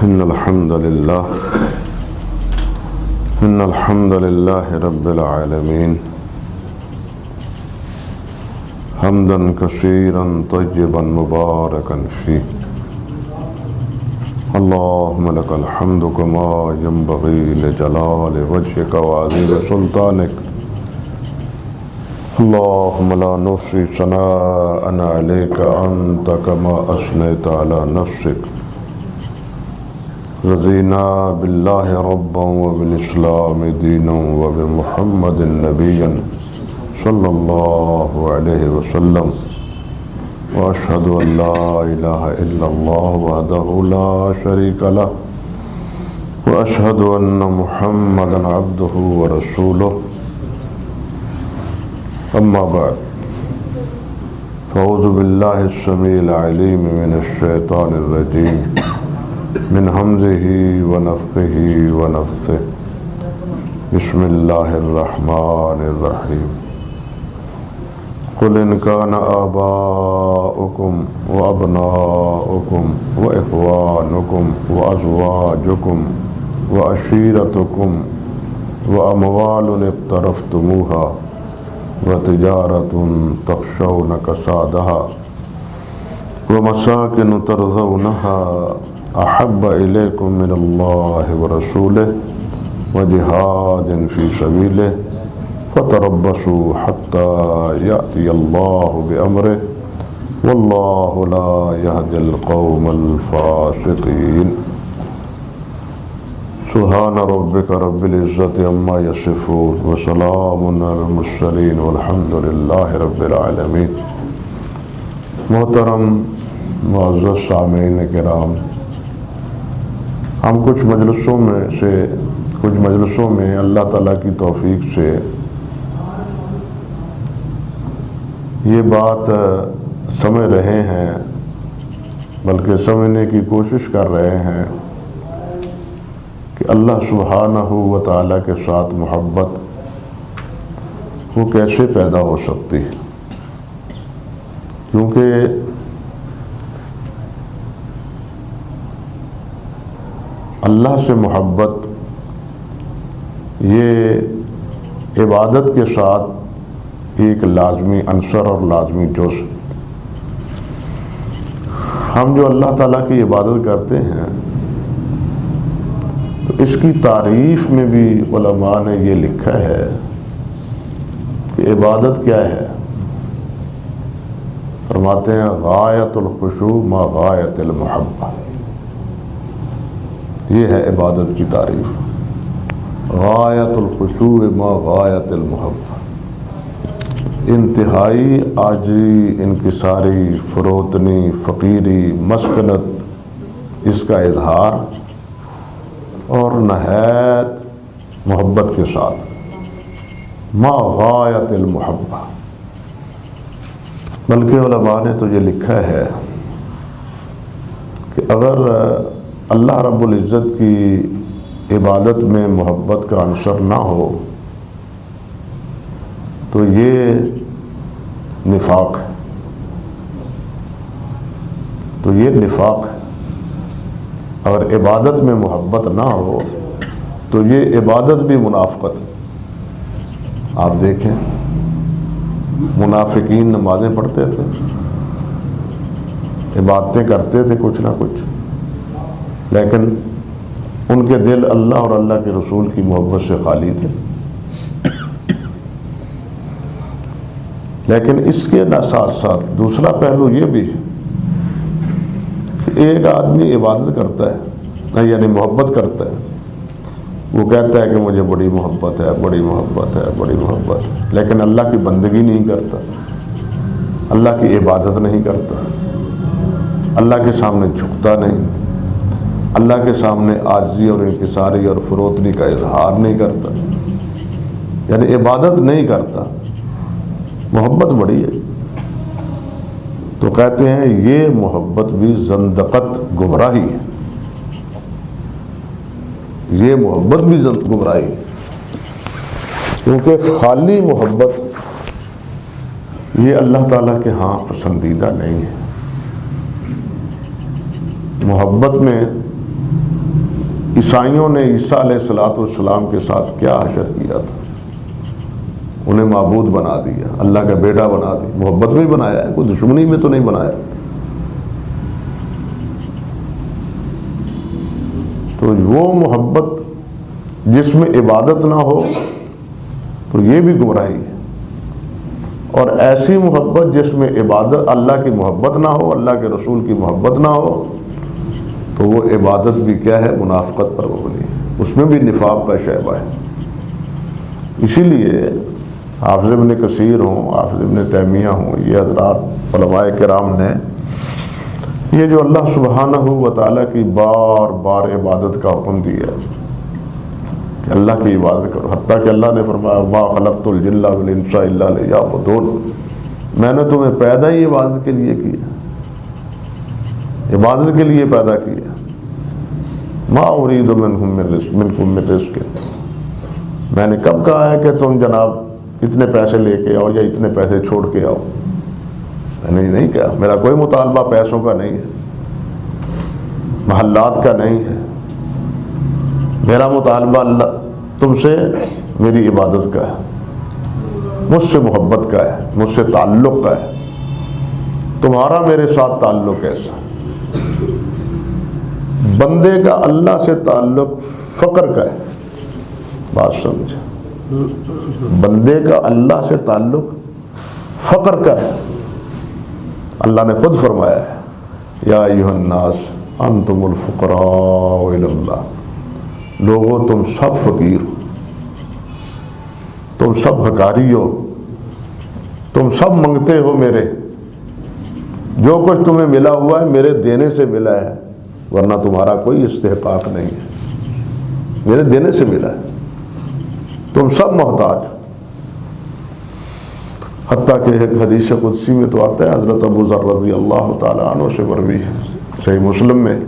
إن الحمد لله رب العالمين حمدا كثيرا طيبا مباركا فيه اللهم لك الحمد كما ينبغي لجلال وجهك وعظيم سلطانك اللهم لا نحصي ثناء عليك أنت كما أثنيت على نفسك رضينا بالله ربا وبالإسلام دينا وبمحمد نبيا صلى الله عليه وسلم وأشهد أن لا إله إلا الله وحده لا شريك له وأشهد أن محمدا عبده ورسوله أما بعد فأعوذ بالله السميع العليم من الشيطان الرجيم من همزه ونفخه ونفثه بسم الله الرحمن الرحيم قل إن كان آباؤكم وأبناؤكم وإخوانكم وأزواجكم وعشيرتكم وأموال اقترفتموها وتجارة تخشون كسادها ومساكن ترضونها أحب إليكم من الله ورسوله وجهاد في سبيله فتربصوا حتى يأتي الله بأمره والله لا يهدي القوم الفاسقين سبحان ربك رب العزة عما يصفون وسلام على المرسلين والحمد لله رب العالمين. محترم معزز سامعین کرام، ہم کچھ مجلسوں میں اللہ تعالیٰ کی توفیق سے یہ بات سمجھ رہے ہیں، بلکہ سمجھنے کی کوشش کر رہے ہیں کہ اللہ سبحانہ و تعالیٰ کے ساتھ محبت وہ کیسے پیدا ہو سکتی ہے، کیونکہ اللہ سے محبت یہ عبادت کے ساتھ ایک لازمی عنصر اور لازمی جز. ہم جو اللہ تعالیٰ کی عبادت کرتے ہیں تو اس کی تعریف میں بھی علماء نے یہ لکھا ہے کہ عبادت کیا ہے. فرماتے ہیں غایت الخشوع ما غایت المحبہ، یہ ہے عبادت کی تعریف. غایت الخشوع ما غایت المحبہ، انتہائی عاجزی، انکساری، فروتنی، فقیری، مسکنت، اس کا اظہار اور نہایت محبت کے ساتھ. ما غایت المحبہ. بلکہ علماء نے تو یہ لکھا ہے کہ اگر اللہ رب العزت کی عبادت میں محبت کا عنصر نہ ہو تو یہ نفاق ہے، اگر عبادت میں محبت نہ ہو تو یہ عبادت بھی منافقت. آپ دیکھیں منافقین نمازیں پڑھتے تھے، عبادتیں کرتے تھے کچھ نہ کچھ، لیکن ان کے دل اللہ اور اللہ کے رسول کی محبت سے خالی تھے. لیکن اس کے ساتھ ساتھ دوسرا پہلو یہ بھی کہ ایک آدمی عبادت کرتا ہے، یعنی محبت کرتا ہے، وہ کہتا ہے کہ مجھے بڑی محبت ہے، بڑی محبت ہے، بڑی محبت ہے، لیکن اللہ کی بندگی نہیں کرتا، اللہ کی عبادت نہیں کرتا، اللہ کے سامنے جھکتا نہیں، اللہ کے سامنے عاجزی اور انکساری اور فروتنی کا اظہار نہیں کرتا، یعنی عبادت نہیں کرتا، محبت بڑی ہے. تو کہتے ہیں یہ محبت بھی زندقت، گمراہی ہے، یہ محبت بھی گمراہی ہے، کیونکہ خالی محبت یہ اللہ تعالیٰ کے ہاں پسندیدہ نہیں ہے. محبت میں عیسائیوں نے عیسیٰ علیہ السلام کے ساتھ کیا حشر کیا تھا؟ انہیں معبود بنا دیا، اللہ کا بیٹا بنا دیا۔ محبت میں ہی بنایا ہے، کوئی دشمنی میں تو نہیں بنایا۔ تو وہ محبت جس میں عبادت نہ ہو تو یہ بھی گمراہی ہے، اور ایسی محبت جس میں عبادت، اللہ کی محبت نہ ہو، اللہ کے رسول کی محبت نہ ہو، تو وہ عبادت بھی کیا ہے؟ منافقت پر مبنی ہے، اس میں بھی نفاق کا شعبہ ہے۔ اسی لیے حافظ ابن کثیر ہوں، حافظ ابن تیمیہ ہوں، یہ حضرات علماء کرام نے یہ جو اللہ سبحانہ و تعالیٰ کی بار بار عبادت کا حکم دیا کہ اللہ کی عبادت کرو، حتیٰ کہ اللہ نے فرمایا ما خلقت الجن والانس الا لیعبدون، میں نے تمہیں پیدا ہی عبادت کے لیے کیا، عبادت کے لیے پیدا کیا۔ ما اريد منکم من رزق، میں نے کب کہا ہے کہ تم جناب اتنے پیسے لے کے آؤ یا اتنے پیسے چھوڑ کے آؤ؟ میں نے نہیں کہا، میرا کوئی مطالبہ پیسوں کا نہیں ہے، محلات کا نہیں ہے، میرا مطالبہ اللہ تم سے میری عبادت کا ہے، مجھ سے محبت کا ہے، مجھ سے تعلق کا ہے۔ تمہارا میرے ساتھ تعلق کیسا؟ بندے کا اللہ سے تعلق فقر کا ہے، بات سمجھے، بندے کا اللہ سے تعلق فقر کا ہے۔ اللہ نے خود فرمایا ہے یا ایھا الناس انتم الفقراء الی اللہ، لوگوں تم سب فقیر ہو، تم سب بھکاری ہو، تم سب منگتے ہو میرے، جو کچھ تمہیں ملا ہوا ہے میرے دینے سے ملا ہے، ورنہ تمہارا کوئی استحقاق نہیں ہے، میرے دینے سے ملا ہے، تم سب محتاج۔ حتیٰ کہ ایک حدیث قدسی میں تو آتا ہے، حضرت ابو ذر رضی اللہ تعالیٰ عنہ سے مروی ہے، صحیح مسلم میں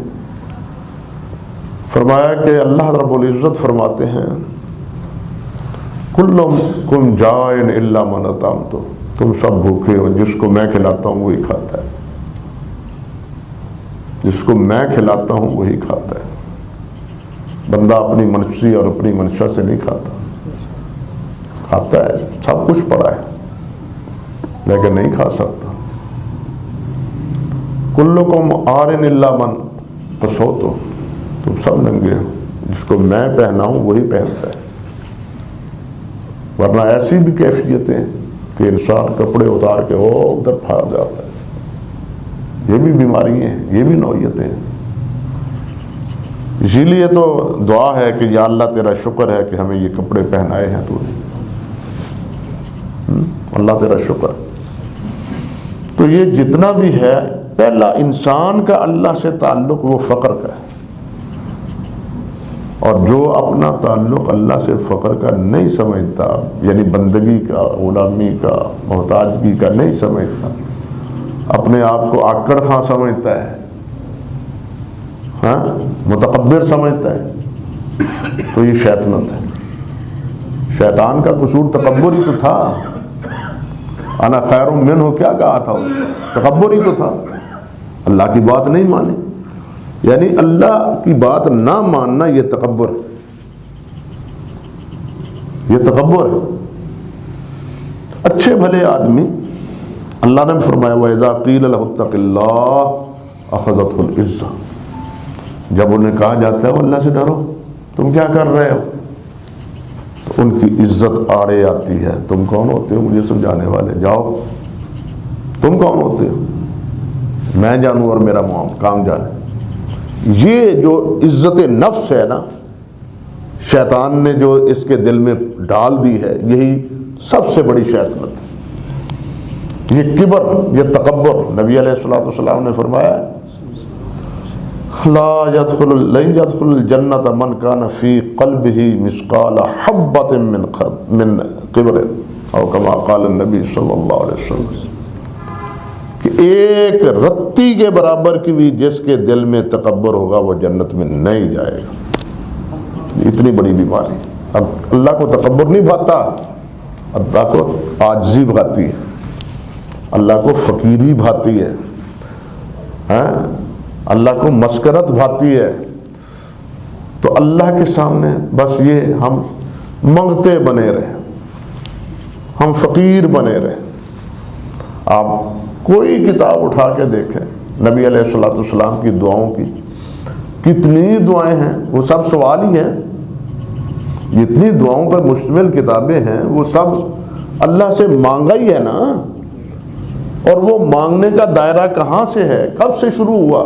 فرمایا کہ اللہ رب العزت فرماتے ہیں کلکم جائع الا من اطعمتہ، تم سب بھوکے ہو، جس کو میں کھلاتا ہوں وہی کھاتا ہے، جس کو میں کھلاتا ہوں وہی کھاتا ہے۔ بندہ اپنی منشی اور اپنی منشا سے نہیں کھاتا، کھاتا ہے، سب کچھ پڑا ہے لیکن نہیں کھا سکتا۔ کلکم عار الا من کسوتہ، تم سب ننگے ہو، جس کو میں پہناؤں وہی پہنتا ہے، ورنہ ایسی بھی کیفیتیں کہ انسان کپڑے اتار کے وہ ادھر پھاڑ جاتا ہے۔ یہ بھی بیماری ہیں، یہ بھی نوعیتیں ہیں۔ اسی لیے تو دعا ہے کہ یا اللہ تیرا شکر ہے کہ ہمیں یہ کپڑے پہنائے ہیں تو نے، اللہ تیرا شکر۔ تو یہ جتنا بھی ہے، پہلا انسان کا اللہ سے تعلق وہ فقر کا ہے، اور جو اپنا تعلق اللہ سے فقر کا نہیں سمجھتا، یعنی بندگی کا، غلامی کا، محتاجگی کا نہیں سمجھتا، اپنے آپ کو آکڑ خواہ سمجھتا ہے، ہاں متکبر سمجھتا ہے، تو یہ شیطنت ہے۔ شیطان کا قصور تکبر ہی تو تھا، انا خیر منہ کیا کہا تھا، اس تکبر ہی تو تھا، اللہ کی بات نہیں مانی، یعنی اللہ کی بات نہ ماننا یہ تکبر، یہ تکبر ہے۔ اچھے بھلے آدمی، اللہ نے فرمایا وَإِذَا قِيلَ لَهُ اتَّقِ اللَّهَ أَخَذَتْهُ الْعِزَّةُ، جب انہیں کہا جاتا ہے وہ اللہ سے ڈرو، تم کیا کر رہے ہو، تو ان کی عزت آڑے آتی ہے۔ تم کون ہوتے ہو مجھے سمجھانے والے، جاؤ، تم کون ہوتے ہو، میں جانوں اور میرا کام جانے۔ یہ جو عزت نفس ہے نا، شیطان نے جو اس کے دل میں ڈال دی ہے، یہی سب سے بڑی شیطنت ہے۔ یہ کبر، یہ تکبر، نبی علیہ السلام نے فرمایا لن يدخل الجنت من كان في قلبه مثقال حبۃ من کبر، او کما قال النبی صلی اللہ علیہ وسلم، کہ ایک رتی کے برابر کی بھی جس کے دل میں تکبر ہوگا وہ جنت میں نہیں جائے گا۔ اتنی بڑی بیماری۔ اب اللہ کو تکبر نہیں بھاتا، اللہ کو عاجزی بھاتی ہے، اللہ کو فقیری بھاتی ہے، اللہ کو مسکرت بھاتی ہے، تو اللہ کے سامنے بس یہ ہم منگتے بنے رہے، ہم فقیر بنے رہے۔ آپ کوئی کتاب اٹھا کے دیکھیں نبی علیہ الصلوۃ والسلام کی دعاؤں کی، کتنی دعائیں ہیں، وہ سب سوال ہی ہیں۔ جتنی دعاؤں پر مشتمل کتابیں ہیں وہ سب اللہ سے مانگا ہی ہے نا۔ اور وہ مانگنے کا دائرہ کہاں سے ہے، کب سے شروع ہوا؟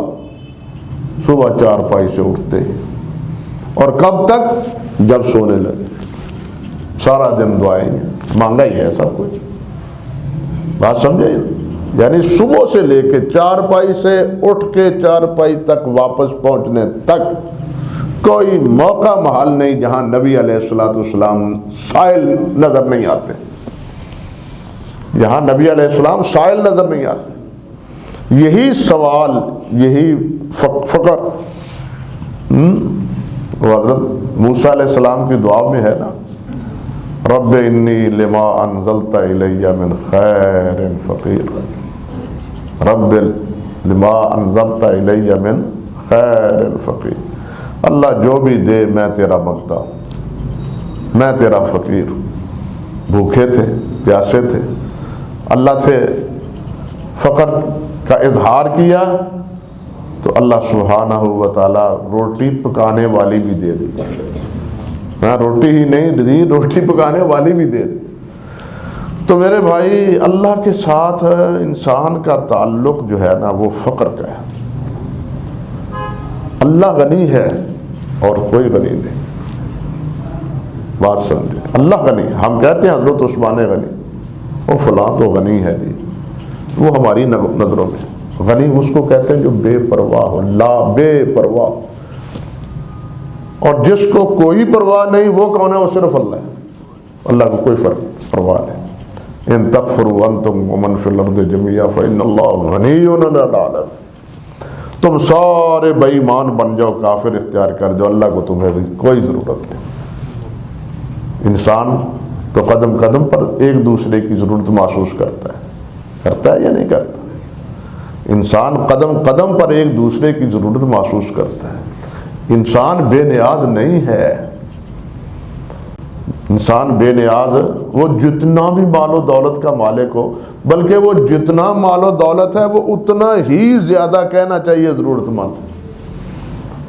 صبح چارپائی سے اٹھتے ہی، اور کب تک؟ جب سونے لگے۔ سارا دن دعائیں ہیں، مانگا ہی ہے سب کچھ۔ بات سمجھے؟ یعنی صبح سے لے کے چارپائی سے اٹھ کے چارپائی تک واپس پہنچنے تک کوئی موقع محال نہیں جہاں نبی علیہ الصلوۃ والسلام سائل نظر نہیں آتے، جہاں نبی علیہ السلام سائل نظر نہیں آتے۔ یہی سوال، یہی فقر وہ حضرت موسیٰ علیہ السلام کی دعا میں ہے نا، رب انی لما انزلت الی من خیر فقیر، رب لما انزلت الی من خیر فقیر۔ اللہ جو بھی دے میں تیرا مانگتا ہوں، میں تیرا فقیر۔ بھوکے تھے، پیاسے تھے، اللہ تھے، فقر کا اظہار کیا تو اللہ سبحانہ و تعالیٰ روٹی پکانے والی بھی دے دی۔ ہاں، روٹی ہی نہیں دی، روٹی پکانے والی بھی دے دی۔ تو میرے بھائی، اللہ کے ساتھ انسان کا تعلق جو ہے نا وہ فقر کا ہے۔ اللہ غنی ہے اور کوئی غنی نہیں۔ بات سمجھے؟ اللہ غنی، ہم کہتے ہیں حضرت عثمان غنی، وہ فلاں تو غنی ہے جی، وہ ہماری نظروں میں غنی اس کو کہتے ہیں جو بے پرواہ ہو، لا بے پرواہ۔ اور جس کو کوئی پرواہ نہیں وہ کون ہے؟ وہ صرف اللہ ہے۔ اللہ کو کوئی پرواہ نہیں۔ ان تکفروا انتم ومن فی الارض جميعا فإن اللہ غنی عن العالمین۔ تم سارے بے ایمان بن جاؤ، کافر اختیار کر جاؤ، اللہ کو تمہیں بھی کوئی ضرورت نہیں۔ انسان تو قدم قدم پر ایک دوسرے کی ضرورت محسوس کرتا ہے یا نہیں کرتا؟ انسان قدم قدم پر ایک دوسرے کی ضرورت محسوس کرتا ہے۔ انسان بے نیاز نہیں ہے۔ انسان بے نیاز، وہ جتنا بھی مال و دولت کا مالک ہو، بلکہ وہ جتنا مال و دولت ہے وہ اتنا ہی زیادہ کہنا چاہیے ضرورت مند،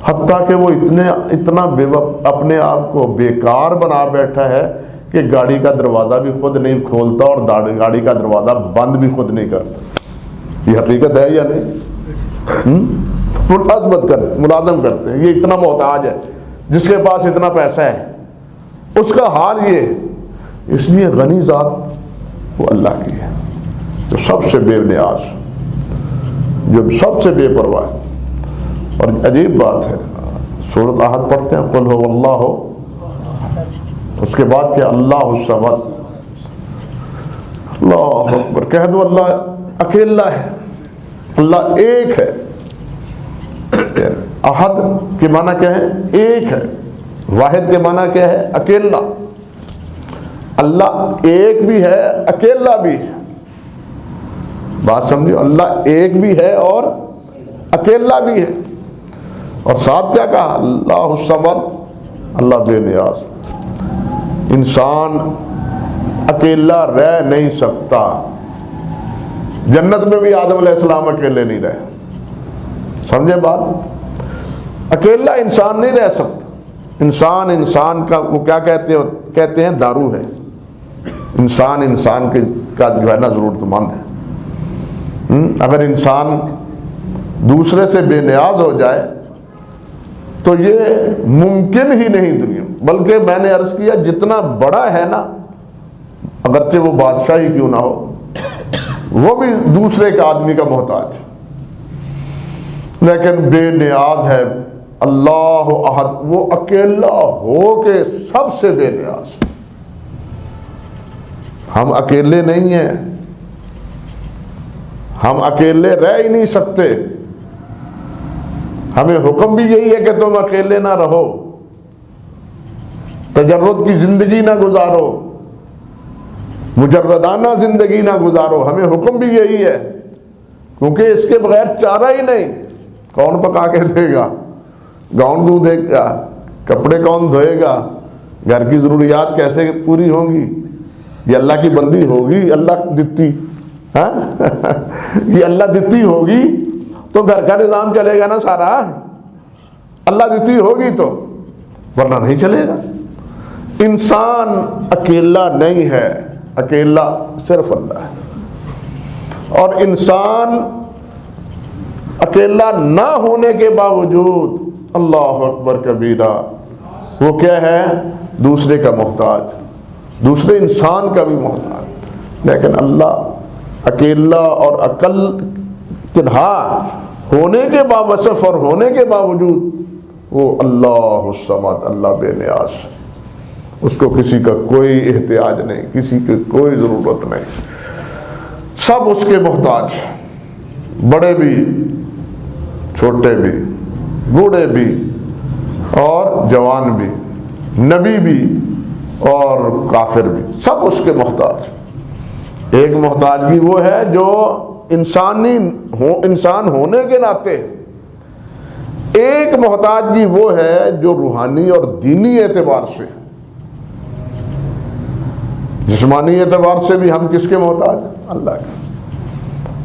حتیٰ کہ وہ اتنا اپنے آپ کو بیکار بنا بیٹھا ہے کہ گاڑی کا دروازہ بھی خود نہیں کھولتا اور گاڑی کا دروازہ بند بھی خود نہیں کرتا۔ یہ حقیقت ہے یا نہیں؟ ملازم کرتے ہیں، یہ اتنا محتاج ہے، جس کے پاس اتنا پیسہ ہے اس کا حال یہ۔ اس لیے غنی ذات وہ اللہ کی ہے، جو سب سے بے نیاز، جو سب سے بے پرواہ۔ اور عجیب بات ہے، سورۃ احد پڑھتے ہیں، قل هو اللہ، اس کے بعد کہ اللہ الصمد، اللہ اکبر، کہہ دو اللہ اکیلا ہے، اللہ ایک ہے۔ احد کے معنی کیا ہے؟ ایک ہے۔ واحد کے معنی کیا ہے؟ اکیلا۔ اللہ ایک بھی ہے، اکیلا بھی ہے۔ بات سمجھو، اللہ ایک بھی ہے اور اکیلا بھی ہے۔ اور ساتھ کیا کہا؟ اللہ الصمد، اللہ بے نیاز۔ انسان اکیلا رہ نہیں سکتا۔ جنت میں بھی آدم علیہ السلام اکیلے نہیں رہے، سمجھے بات؟ اکیلا انسان نہیں رہ سکتا۔ انسان کا وہ کیا کہتے ہیں؟ دارو ہے۔ انسان کا جو ہے نا ضرورت مند ہے۔ اگر انسان دوسرے سے بے نیاز ہو جائے تو یہ ممکن ہی نہیں دنیا۔ بلکہ میں نے عرض کیا، جتنا بڑا ہے نا، اگرچہ وہ بادشاہ ہی کیوں نہ ہو، وہ بھی دوسرے کا آدمی کا محتاج، لیکن بے نیاز ہے۔ اللہ احد، وہ اکیلا ہو کے سب سے بے نیاز۔ ہم اکیلے نہیں ہیں، ہم اکیلے رہ ہی نہیں سکتے۔ ہمیں حکم بھی یہی ہے کہ تم اکیلے نہ رہو، تجرد کی زندگی نہ گزارو، مجردانہ زندگی نہ گزارو۔ ہمیں حکم بھی یہی ہے، کیونکہ اس کے بغیر چارہ ہی نہیں۔ کون پکا کے دے گا؟ گاؤن کون دے گا؟ کپڑے کون دھوئے گا؟ گھر کی ضروریات کیسے پوری ہوں گی؟ یہ اللہ کی بندی ہوگی اللہ دتی، ہاں یہ اللہ دتی ہوگی تو گھر کا نظام چلے گا نا سارا، اللہ دتی ہوگی تو، ورنہ نہیں چلے گا۔ انسان اکیلا نہیں ہے، اکیلا صرف اللہ ہے، اور انسان اکیلا نہ ہونے کے باوجود اللہ اکبر کبیرہ وہ کیا ہے؟ دوسرے کا محتاج، دوسرے انسان کا بھی محتاج۔ لیکن اللہ اکیلا اور اقل تنہا ہونے کے باوصف اور ہونے کے باوجود وہ اللہ الصمد، اللہ بے نیاز، اس کو کسی کا کوئی احتیاج نہیں، کسی کی کوئی ضرورت نہیں، سب اس کے محتاج، بڑے بھی چھوٹے بھی، بوڑھے بھی اور جوان بھی، نبی بھی اور کافر بھی، سب اس کے محتاج۔ ایک محتاجگی وہ ہے جو انسان ہونے کے ناطے، ایک محتاجگی وہ ہے جو روحانی اور دینی اعتبار سے، جسمانی اعتبار سے بھی ہم کس کے محتاج؟ اللہ کے،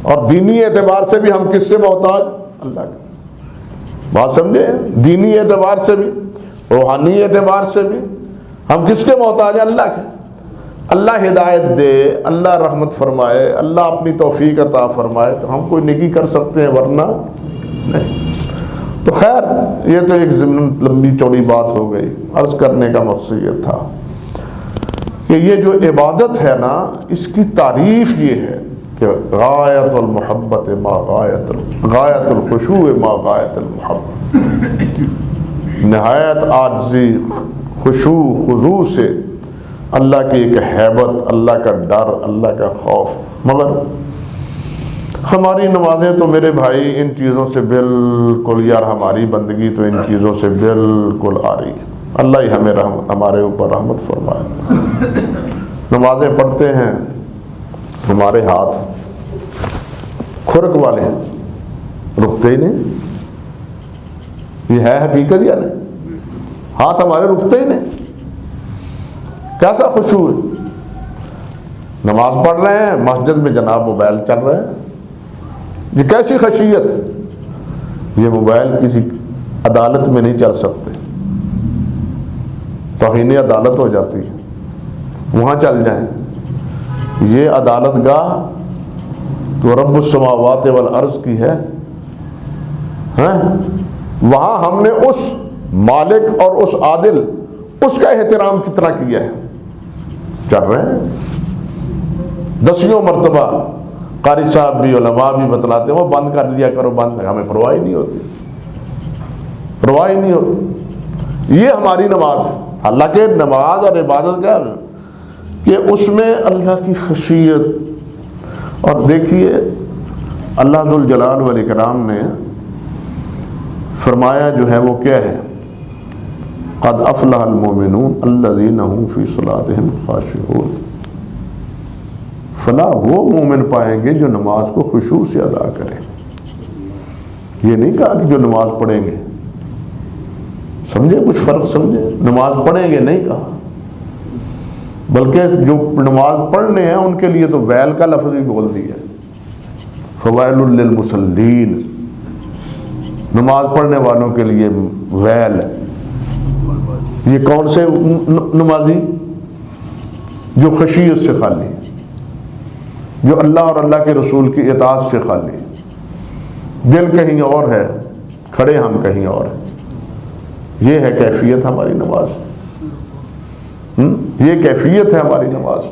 اور دینی اعتبار سے بھی ہم کس سے محتاج؟ اللہ کے۔ بات سمجھے؟ دینی اعتبار سے بھی، روحانی اعتبار سے بھی ہم کس کے محتاج ہیں؟ اللہ کے۔ اللہ ہدایت دے، اللہ رحمت فرمائے، اللہ اپنی توفیق عطا فرمائے تو ہم کوئی نیکی کر سکتے ہیں، ورنہ نہیں۔ تو خیر یہ تو ایک لمبی چوڑی بات ہو گئی، عرض کرنے کا مقصد یہ تھا کہ یہ جو عبادت ہے نا، اس کی تعریف یہ ہے کہ غایت المحبت ما غایت الخشوع ما غایت المحبت، نہایت عاجزی، خشوع خضوع سے اللہ کی ایک ہیبت، اللہ کا ڈر، اللہ کا خوف۔ مگر ہماری نمازیں تو میرے بھائی ان چیزوں سے بالکل، یار ہماری بندگی تو ان چیزوں سے بالکل آ رہی ہے۔ اللہ ہی ہمارے اوپر رحمت فرمائے۔ نمازیں پڑھتے ہیں، ہمارے ہاتھ کھرک والے ہیں، رکتے ہی نہیں۔ یہ ہے حقیقت یا نہیں؟ ہاتھ ہمارے رکتے ہی نہیں۔ کیسا خشوع ہے؟ نماز پڑھ رہے ہیں، مسجد میں جناب موبائل چل رہے ہیں، یہ کیسی خشیت؟ یہ موبائل کسی عدالت میں نہیں چل سکتے، توہین عدالت ہو جاتی ہے، وہاں چل جائیں۔ یہ عدالت گاہ تو رب السماوات والارض کی ہے، وہاں ہم نے اس مالک اور اس عادل، اس کا احترام کتنا کیا ہے؟ چل رہے ہیں، دسیوں مرتبہ قاری صاحب بھی، علماء بھی بتلاتے ہیں وہ بند کر لیا کرو، بند، ہمیں پرواہ ہی نہیں ہوتی، پرواہ ہی نہیں ہوتی۔ یہ ہماری نماز ہے۔ حالانکہ نماز اور عبادت کیا کہ اس میں اللہ کی خشیت، اور دیکھیے اللہ ذوالجلال والاکرام نے فرمایا جو ہے وہ کیا ہے؟ قد افلح المؤمنون الذین هم فی صلاتهم خاشعون۔ فلاح وہ مومن پائیں گے جو نماز کو خشوع سے ادا کریں۔ یہ نہیں کہا کہ جو نماز پڑھیں گے، سمجھے کچھ فرق سمجھے؟ نماز پڑھیں گے نہیں کہا، بلکہ جو نماز پڑھنے ہیں ان کے لیے تو ویل کا لفظ بھی بول دیا ہے، فویل للمصلین، نماز پڑھنے والوں کے لیے ویل۔ یہ کون سے نمازی؟ جو خشیت سے خالی، جو اللہ اور اللہ کے رسول کی اطاعت سے خالی، دل کہیں اور ہے، کھڑے ہم کہیں اور ہیں۔ یہ ہے کیفیت ہماری نماز، یہ کیفیت ہے ہماری نماز۔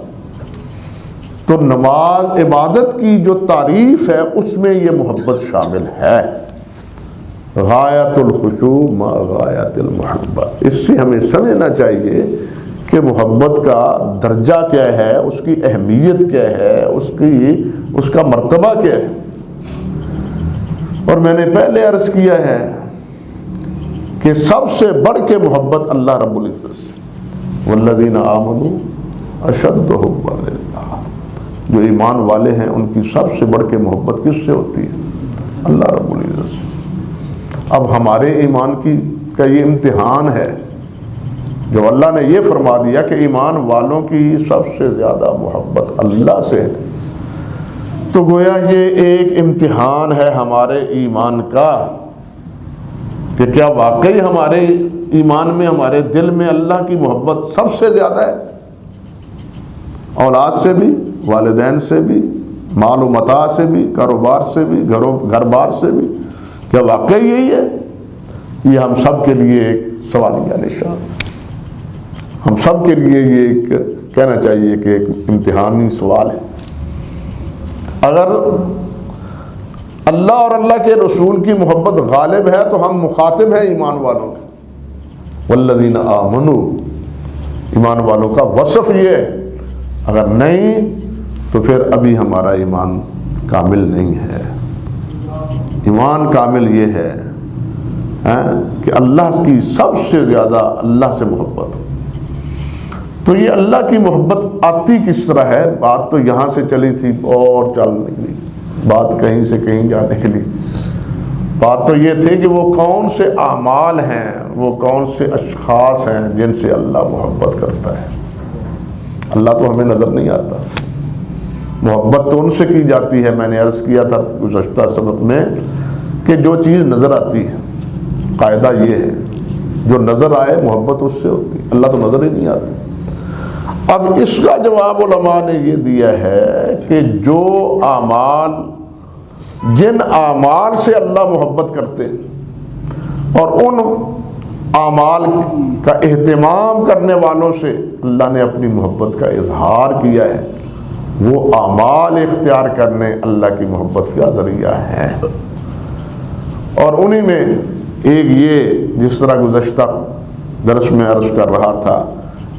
تو نماز عبادت کی جو تعریف ہے اس میں یہ محبت شامل ہے، غایت الخشوع ما غایت المحبت۔ اس سے ہمیں سمجھنا چاہیے کہ محبت کا درجہ کیا ہے، اس کی اہمیت کیا ہے، اس کا مرتبہ کیا ہے۔ اور میں نے پہلے عرض کیا ہے کہ سب سے بڑھ کے محبت اللہ رب العزت سے، والذین آمنوا اشد حبا للہ، جو ایمان والے ہیں ان کی سب سے بڑھ کے محبت کس سے ہوتی ہے؟ اللہ رب العزت سے۔ اب ہمارے ایمان کا یہ امتحان ہے، جو اللہ نے یہ فرما دیا کہ ایمان والوں کی سب سے زیادہ محبت اللہ سے ہے، تو گویا یہ ایک امتحان ہے ہمارے ایمان کا کہ کیا واقعی ہمارے ایمان میں، ہمارے دل میں اللہ کی محبت سب سے زیادہ ہے، اولاد سے بھی، والدین سے بھی، مال و متاع سے بھی، کاروبار سے بھی، گھر بار سے بھی، کیا واقعی یہی ہے؟ یہ ہم سب کے لیے ایک سوالیہ نشان، ہم سب کے لیے یہ ایک کہنا چاہیے کہ ایک امتحانی سوال ہے۔ اگر اللہ اور اللہ کے رسول کی محبت غالب ہے تو ہم مخاطب ہیں ایمان والوں کے، والذین آمنوا، ایمان والوں کا وصف یہ ہے، اگر نہیں تو پھر ابھی ہمارا ایمان کامل نہیں ہے۔ ایمان کامل یہ ہے کہ اللہ کی سب سے زیادہ اللہ سے محبت۔ تو یہ اللہ کی محبت آتی کس طرح ہے؟ بات تو یہاں سے چلی تھی اور چل نکلی، بات کہیں سے کہیں جانے کے لیے۔ بات تو یہ تھی کہ وہ کون سے اعمال ہیں، وہ کون سے اشخاص ہیں جن سے اللہ محبت کرتا ہے۔ اللہ تو ہمیں نظر نہیں آتا، محبت تو ان سے کی جاتی ہے۔ میں نے عرض کیا تھا گزشتہ سبق میں کہ جو چیز نظر آتی ہے، قاعدہ یہ ہے جو نظر آئے محبت اس سے ہوتی ہے، اللہ تو نظر ہی نہیں آتی۔ اب اس کا جواب علماء نے یہ دیا ہے کہ جو اعمال، جن اعمال سے اللہ محبت کرتے اور ان اعمال کا اہتمام کرنے والوں سے اللہ نے اپنی محبت کا اظہار کیا ہے، وہ اعمال اختیار کرنے اللہ کی محبت کا ذریعہ ہیں۔ اور انہی میں ایک یہ، جس طرح گزشتہ درس میں عرض کر رہا تھا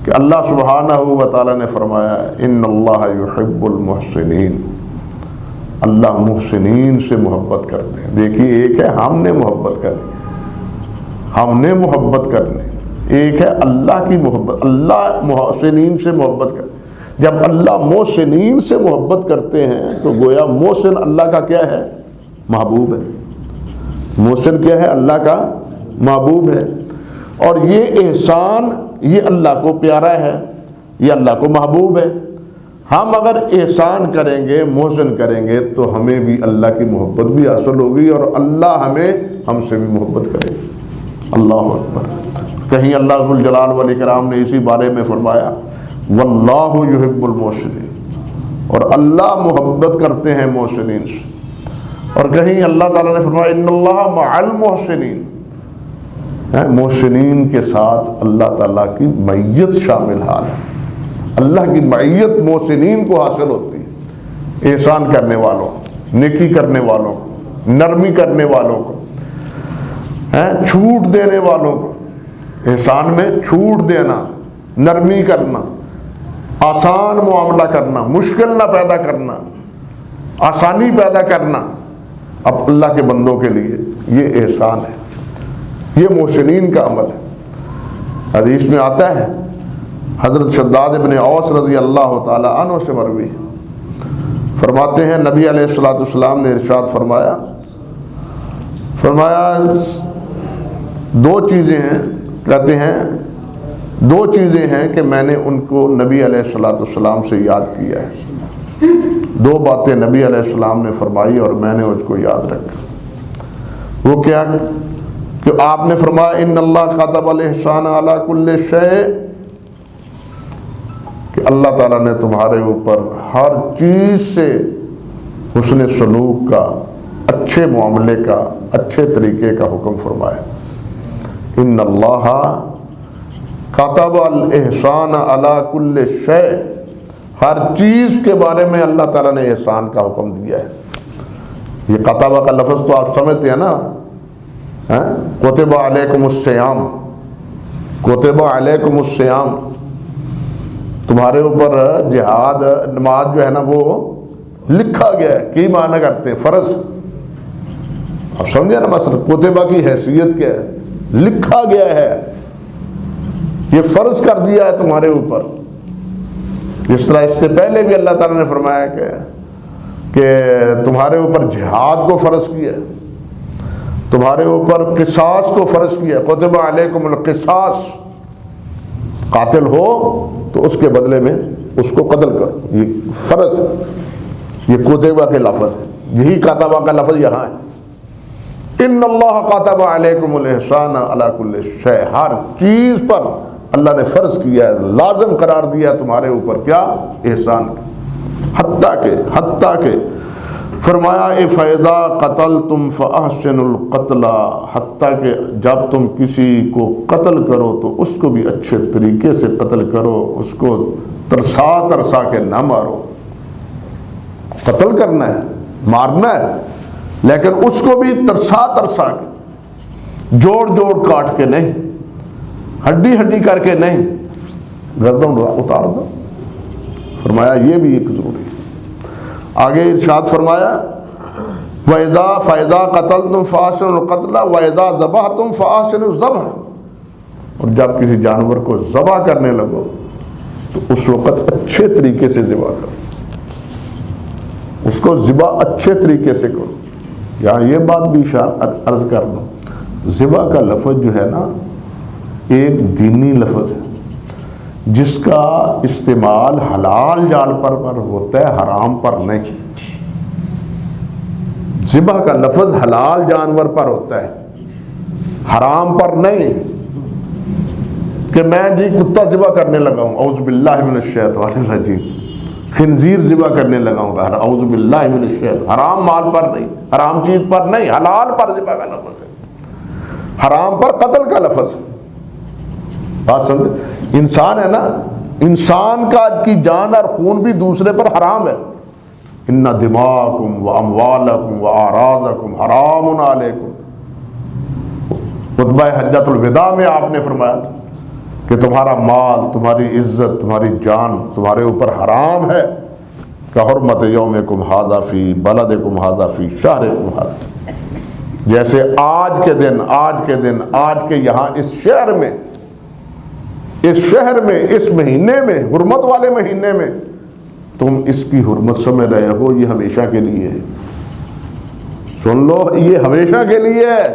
کہ اللہ سبحانہ و تعالیٰ نے فرمایا ان اللہ یحب المحسنین، اللہ محسنین سے محبت کرتے ہیں۔ دیکھیے، ایک ہے ہم نے محبت کرنی، ہم نے محبت کرنی، ایک ہے اللہ کی محبت، اللہ محسنین سے محبت کرتے۔ جب اللہ محسنین سے محبت کرتے ہیں تو گویا محسن اللہ کا کیا ہے؟ محبوب ہے۔ محسن کیا ہے؟ اللہ کا محبوب ہے۔ اور یہ احسان یہ اللہ کو پیارا ہے، یہ اللہ کو محبوب ہے۔ ہم اگر احسان کریں گے، محسن کریں گے تو ہمیں بھی اللہ کی محبت بھی حاصل ہوگی اور اللہ ہم سے بھی محبت کرے گی۔ اللہ اکبر۔ کہیں اللہ ذو الجلال والاکرام نے اسی بارے میں فرمایا واللہ یحب المحسنین، اور اللہ محبت کرتے ہیں محسنین سے۔ اور کہیں اللہ تعالیٰ نے فرمایا ان اللہ مع المحسنین، محسنین کے ساتھ اللہ تعالیٰ کی معیت شامل حال ہے۔ اللہ کی معیت محسنین کو حاصل ہوتی ہے، احسان کرنے والوں، نیکی کرنے والوں کو، نرمی کرنے والوں کو، چھوٹ دینے والوں کو۔ احسان میں چھوٹ دینا، نرمی کرنا، آسان معاملہ کرنا، مشکل نہ پیدا کرنا، آسانی پیدا کرنا اب اللہ کے بندوں کے لیے، یہ احسان ہے، یہ محسنین کا عمل ہے۔ حدیث میں آتا ہے، حضرت شداد ابن اوس رضی اللہ تعالی عنہ سے مروی فرماتے ہیں نبی علیہ الصلوۃ والسلام نے ارشاد فرمایا دو چیزیں ہیں، کہتے ہیں دو چیزیں ہیں کہ میں نے ان کو نبی علیہ الصلوۃ والسلام سے یاد کیا ہے۔ دو باتیں نبی علیہ السلام نے فرمائی اور میں نے اس کو یاد رکھا۔ وہ کیا کہ آپ نے فرمایا ان اللہ کتب الاحسان علی کل شیء، کہ اللہ تعالیٰ نے تمہارے اوپر ہر چیز سے حسن سلوک کا، اچھے معاملے کا، اچھے طریقے کا حکم فرمایا۔ ان اللہ کتب الاحسان علی کل شیء، ہر چیز کے بارے میں اللہ تعالیٰ نے احسان کا حکم دیا ہے۔ یہ کتبہ کا لفظ تو آپ سمجھتے ہیں نا، کتب علیکم الصیام، کتب علیکم الصیام، تمہارے اوپر جہاد، نماز جو ہے نا وہ لکھا گیا ہے۔ کی معنی کرتے ہیں؟ فرض۔ اب سمجھے نا مثلا کتبہ کی حیثیت کیا ہے؟ لکھا گیا ہے، یہ فرض کر دیا ہے تمہارے اوپر۔ جس طرح اس سے پہلے بھی اللہ تعالیٰ نے فرمایا کہ تمہارے اوپر جہاد کو فرض کیا ہے۔ تمہارے اوپر قصاص کو فرض کیا، کتب علیکم القصاص، قاتل ہو تو اس کے بدلے میں اس کو قتل کرو، یہ فرض ہے، یہ کتبہ کے لفظ ہے، یہی کاتبہ کا لفظ یہاں ہے۔ ان اللہ کاتب علیکم الاحسان علی کل شیء، ہر چیز پر اللہ نے فرض کیا ہے، لازم قرار دیا تمہارے اوپر کیا؟ احسان، حتیٰ کہ فرمایا فَإِذَا قَتَلْتُمْ فَأَحْسِنُوا الْقَتْلَ، حتیٰ کہ جب تم کسی کو قتل کرو تو اس کو بھی اچھے طریقے سے قتل کرو، اس کو ترسا کے نہ مارو۔ قتل کرنا ہے، مارنا ہے، لیکن اس کو بھی ترسا کے، جوڑ کاٹ کے نہیں، ہڈی کر کے نہیں، گردن اتار دو۔ فرمایا یہ بھی ایک ضروری ہے۔ آگے ارشاد فرمایا فَإِذَا قَتَلْتُمْ فَأَحْسِنُوا الْقَتْلَ وَإِذَا ذَبَحْتُمْ فَأَحْسِنُوا الذَّبْحَ، اور جب کسی جانور کو ذبح کرنے لگو تو اس وقت اچھے طریقے سے ذبح کرو، اس کو ذبح اچھے طریقے سے کرو۔ یہاں یہ بات بھی عرض کر دوں، ذبح کا لفظ جو ہے نا ایک دینی لفظ ہے، جس کا استعمال حلال جانور پر ہوتا ہے، حرام پر نہیں۔ ذبح کا لفظ حلال جانور پر ہوتا ہے، حرام پر نہیں، کہ میں جی کتا ذبح کرنے لگا ہوں، اعوذ باللہ من الشیطان الرجیم، خنزیر ذبح کرنے لگا ہوں، اعوذ باللہ من الشیطان، حرام مال پر نہیں، حرام چیز پر نہیں، حلال پر ذبح کا لفظ ہے، حرام پر قتل کا لفظ۔ بات سمجھے؟ انسان ہے نا، انسان کی جان اور خون بھی دوسرے پر حرام ہے۔ ان دماءکم و اموالکم و اعراضکم حرام علیکم، خطبہ حجۃ الوداع میں آپ نے فرمایا تھا کہ تمہارا مال، تمہاری عزت، تمہاری جان تمہارے اوپر حرام ہے، کہ حرمت یومکم ھذا فی بلدکم ھذا فی شہرکم ھذا، جیسے آج کے یہاں اس شہر میں، اس مہینے میں، حرمت والے مہینے میں تم اس کی حرمت سمجھ رہے ہو، یہ ہمیشہ کے لیے ہے۔ سن لو، یہ ہمیشہ کے لیے ہے،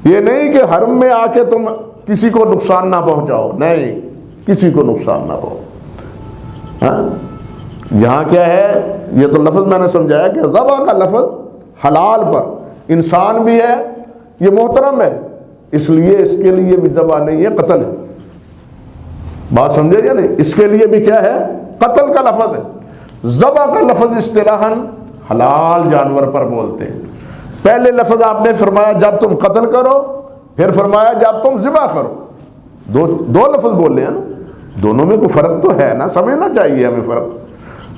یہ نہیں کہ حرم میں آ کے تم کسی کو نقصان نہ پہنچاؤ، نہیں، کسی کو نقصان نہ پہنچاؤ۔ یہاں کیا ہے، یہ تو لفظ میں نے سمجھایا کہ ذبح کا لفظ حلال پر، انسان بھی ہے، یہ محترم ہے، اس لیے اس کے لیے بھی ذبح نہیں ہے، قتل ہے۔ بات سمجھے یا نہیں؟ اس کے لیے بھی کیا ہے؟ قتل کا لفظ ہے۔ ذبح کا لفظ اصطلاحاً حلال جانور پر بولتے ہیں۔ پہلے لفظ آپ نے فرمایا جب تم قتل کرو، پھر فرمایا جب تم ذبح کرو، دو لفظ بول رہے ہیں نا، دونوں میں کوئی فرق تو ہے نا، سمجھنا چاہیے ہمیں فرق۔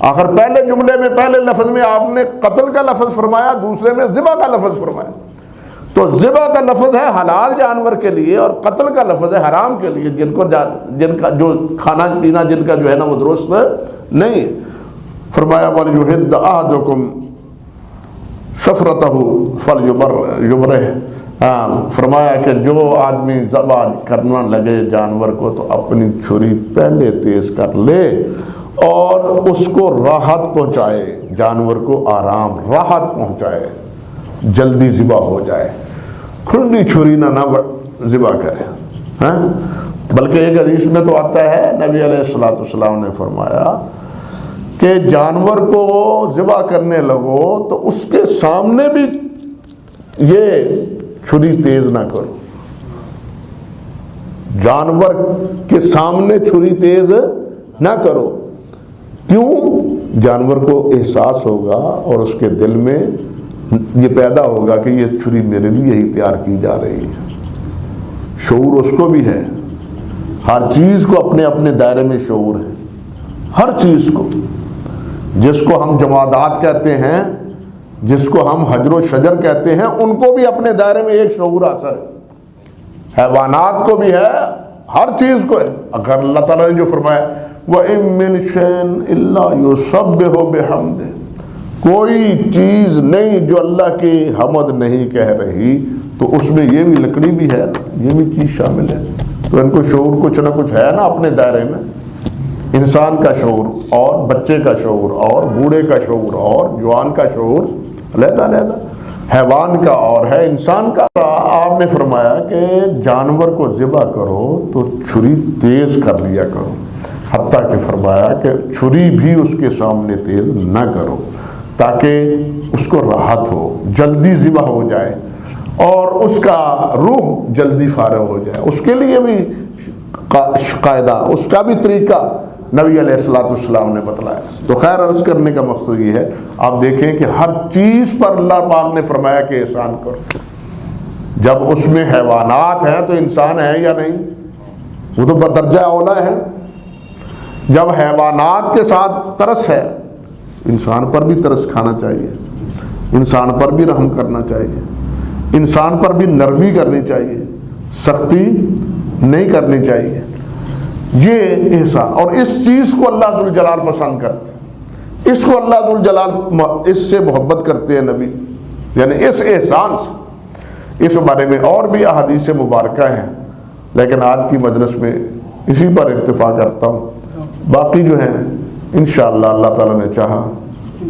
آخر پہلے جملے میں، پہلے لفظ میں آپ نے قتل کا لفظ فرمایا، دوسرے میں ذبح کا لفظ فرمایا۔ تو ذبح کا لفظ ہے حلال جانور کے لیے، اور قتل کا لفظ ہے حرام کے لیے، جن کا جو کھانا پینا جن کا جو ہے نا وہ درست نہیں۔ فرمایا وَلْيُحِدَّ أَحَدُكُمْ شَفْرَتَهُ فَلْيُبَرِّهْ، فرمایا کہ جو آدمی ذبح کرنا لگے جانور کو تو اپنی چھری پہلے تیز کر لے اور اس کو راحت پہنچائے، جانور کو آرام، راحت پہنچائے، جلدی ذبح ہو جائے، کھنڈی چھری نہ ذبح کرے۔ بلکہ ایک حدیث میں تو آتا ہے، نبی علیہ السلام نے فرمایا کہ جانور کو ذبح کرنے لگو تو اس کے سامنے بھی یہ چھری تیز نہ کرو، جانور کے سامنے چھری تیز نہ کرو۔ کیوں؟ جانور کو احساس ہوگا اور اس کے دل میں یہ پیدا ہوگا کہ یہ چھری میرے لیے ہی تیار کی جا رہی ہے۔ شعور اس کو بھی ہے، ہر چیز کو اپنے اپنے دائرے میں شعور ہے، ہر چیز کو، جس کو ہم جمادات کہتے ہیں، جس کو ہم حجر و شجر کہتے ہیں، ان کو بھی اپنے دائرے میں ایک شعور حاصل ہے، حیوانات کو بھی ہے، ہر چیز کو ہے۔ اگر اللہ تعالیٰ نے جو فرمایا وَإِن مِّن شَيْءٍ إِلَّا يُسَبِّحُ بِحَمْدِهِ، کوئی چیز نہیں جو اللہ کی حمد نہیں کہہ رہی، تو اس میں یہ بھی لکڑی بھی ہے، یہ بھی چیز شامل ہے۔ تو ان کو شعور کچھ نہ کچھ ہے نا اپنے دائرے میں، انسان کا شعور اور بچے کا شعور اور بوڑھے کا شعور اور جوان کا شعور علیحدہ علیحدہ۔ حیوان کا اور ہے انسان کا۔ آپ نے فرمایا کہ جانور کو ذبح کرو تو چھری تیز کر لیا کرو، حتیٰ کہ فرمایا کہ چھری بھی اس کے سامنے تیز نہ کرو تاکہ اس کو راحت ہو، جلدی ذبح ہو جائے اور اس کا روح جلدی فارغ ہو جائے۔ اس کے لیے بھی قاعدہ، اس کا بھی طریقہ نبی علیہ السلام نے بتلایا۔ تو خیر عرض کرنے کا مقصد یہ ہے، آپ دیکھیں کہ ہر چیز پر اللہ پاک نے فرمایا کہ احسان کرو۔ جب اس میں حیوانات ہیں تو انسان ہے یا نہیں؟ وہ تو بدرجہ اولا ہے۔ جب حیوانات کے ساتھ ترس ہے، انسان پر بھی ترس کھانا چاہیے، انسان پر بھی رحم کرنا چاہیے، انسان پر بھی نرمی کرنی چاہیے، سختی نہیں کرنی چاہیے۔ یہ احسان، اور اس چیز کو اللہ ذوالجلال پسند کرتے ہیں، اس کو اللہ ذوالجلال اس سے محبت کرتے ہیں نبی، یعنی اس احسان سے۔ اس بارے میں اور بھی احادیث مبارکہ ہیں، لیکن آج کی مجلس میں اسی پر اکتفا کرتا ہوں۔ باقی جو ہیں انشاءاللہ اللہ تعالیٰ نے چاہا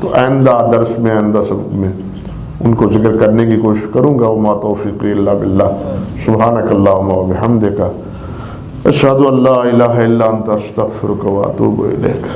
تو آئندہ درس میں، آئندہ سبق میں ان کو ذکر کرنے کی کوشش کروں گا۔ وما توفیقی الا باللہ، سبحانک اللہم و بحمدک، اشہد ان لا الہ الا انت، استغفرک و اتوب الیک۔